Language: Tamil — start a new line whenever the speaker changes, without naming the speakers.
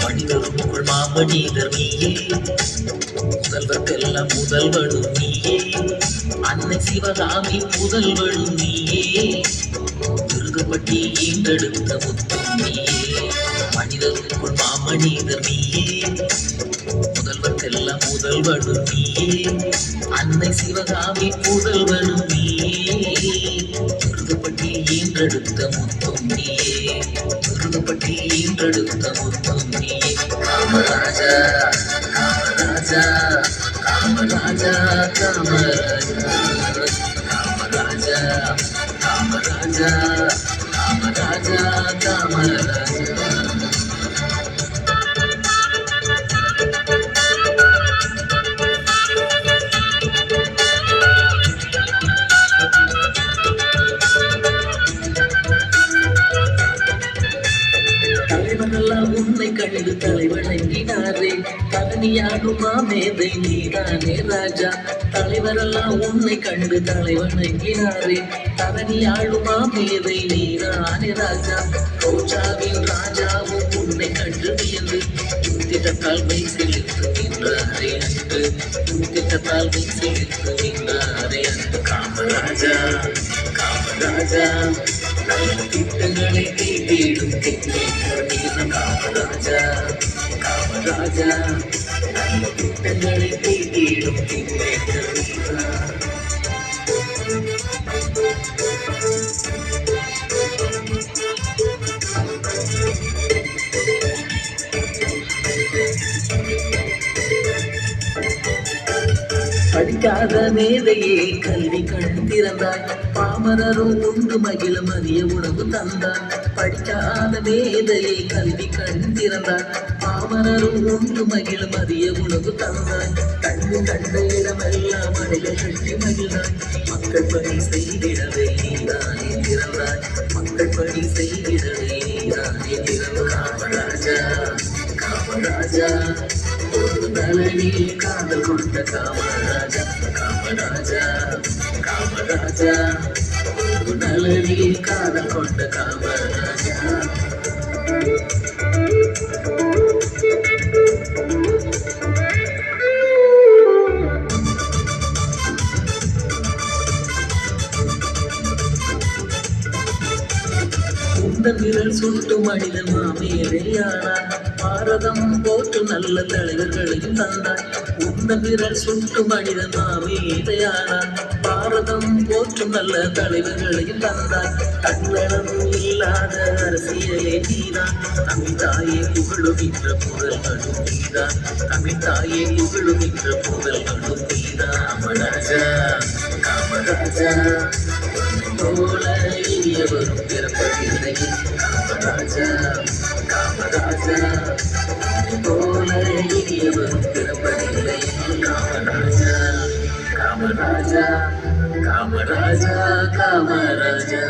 மனிதருக்குள் மாமனிதர் நீயே, முதல்வர்க்கெல்லாம் முதல்வனும் நீயே, அன்னை சிவகாமி புதல்வனும் நீயே, திருகப்பட்டி ஈண்டெடுத்த முத்தும் நீயே. மனிதருக்குள் மாமனிதர் நீயே, முதல்வர்க்கெல்லாம் முதல்வனும் நீயே, அன்னை சிவகாமி புதல்வனும் நீயே, திருகப்பட்டி ஈன்றெடுத்த முத்தும் நீயே, திருகப்பட்டி ஈன்றெடுத்த முத்தும் நீயே. காமராஜா காமராஜா காமராஜா காமராஜா காமராஜா காமராஜா காமராஜா காமராஜா. தலைவரெல்லாம் உன்னை கண்டு தலை வணங்கினாரே, தரணியாடுமா மேதை நீதானே ராஜா. தலைவரெல்லாம் உன்னை கண்டு தலை வணங்கினாரே, தரணியாடுமா மேதை நீதானே ராஜா. ரோஜாவின் ராஜாவும் உன்னை கண்டு வியந்து திட்டத்தால் மை செலுத்து நின்றாரே அன்று, திட்டத்தால் மை செலுத்து நின்றாரே அன்று. காமராஜா காமராஜா நல்ல திட்டங்களை தீட்டிடும் காமராஜா காமராஜா நல்ல திட்டங்களை தீட்டிடும் படிக்காத மேதையே கல்வி கண் திறந்தாய், பாமரரும் உண்டு மகிழ மதிய உணவு தந்தாய். படிக்காத மேதையே கல்வி கண் திறந்தாய், பாமரரும் உண்டு மகிழ மதிய உணவு தந்தாய். கண்டு கண்ட இடமெல்லாம் மலைகள் கட்டி மகிழ்ந்தாய், மக்கள் பணி செய்திடவே நீதானே திறந்தாய், மக்கள் பணி செய்திடவே நீதானே திறந்தாய். காமராஜா காமராஜா ஒரு நலனில் காதல் கொண்ட காமராஜா காமராஜா காமராஜா ஒரு நலனில் காதல் கொண்ட காமராஜா. உந்தன் விரல் சுட்டு மனிதன் மாமேதையானார், பாரதம் போற்று நல்ல தலைவர்களையும் தந்தார். உந்தன் விரல் சுட்டு மனிதன் மாமேதையானார், பாரதம் போற்றும் நல்ல தலைவர்களையும் தந்தார். தன்னலம் இல்லாத அரசியலே நீதான், தமிழ் தாயே புகழுகின்ற புகழ்களும் நீதான், தமிழ் தாயே புகழுகின்ற புகழ்களும் நீதான். காமராஜா காமராஜா போல இனியவரும் பிறப்பதில்லை, காமராஜா காமராஜா போல இனியவரும் பிறப்பதில்லை. காமராஜா காமராஜா காமராஜா காமராஜா.